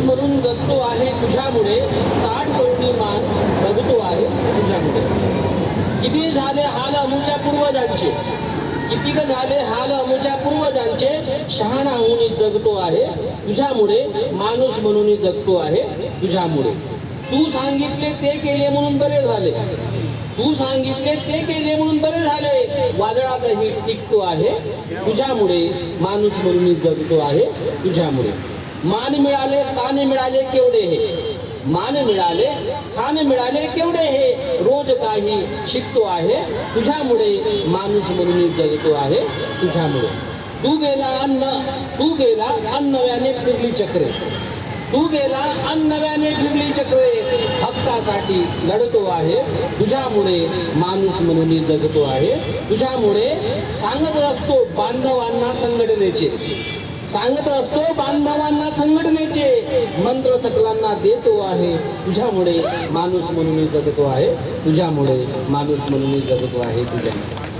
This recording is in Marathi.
म्हणून जगतो आहे तुझ्यामुळे, ताट करुणी मान बघतो आहे तुझ्यामुळे. किती झाले हाल अमुच्या पूर्वजांचे, किती झाले हाल अमुच्या पूर्वजांचे, शहाणा होऊन जगतो आहे तुझ्यामुळे, माणूस म्हणून जगतो आहे तुझ्यामुळे. तू सांगितले ते केले म्हणून बरे झाले, तू सांगितले ते केले म्हणून बरे झाले, वादळातही टिकतो आहे तुझ्यामुळे, माणूस म्हणून जगतो आहे तुझ्यामुळे. मान मिळाले स्थान मिळाले केवढे हे, मान मिळाले स्थान मिळाले केवढे हे, रोज काही शिकतो आहे तुझ्यामुळे, माणूस म्हणून जगतो आहे तुझ्यामुळे. तू गेला अन्न नव्याने फिरली चक्रे, तू गेला अन्न नव्याने फिरली चक्रे, हक्कासाठी लढतो आहे तुझ्यामुळे, माणूस म्हणून जगतो आहे तुझ्यामुळे. सांगत असतो बांधवांना संघटनेचे, सांगत असतो बांधवांना संघटनेचे, मंत्र सकलांना देतो आहे तुझ्यामुळे, माणूस म्हणून जगतो आहे तुझ्यामुळे, माणूस म्हणून जगतो आहे तुझ्यामुळे.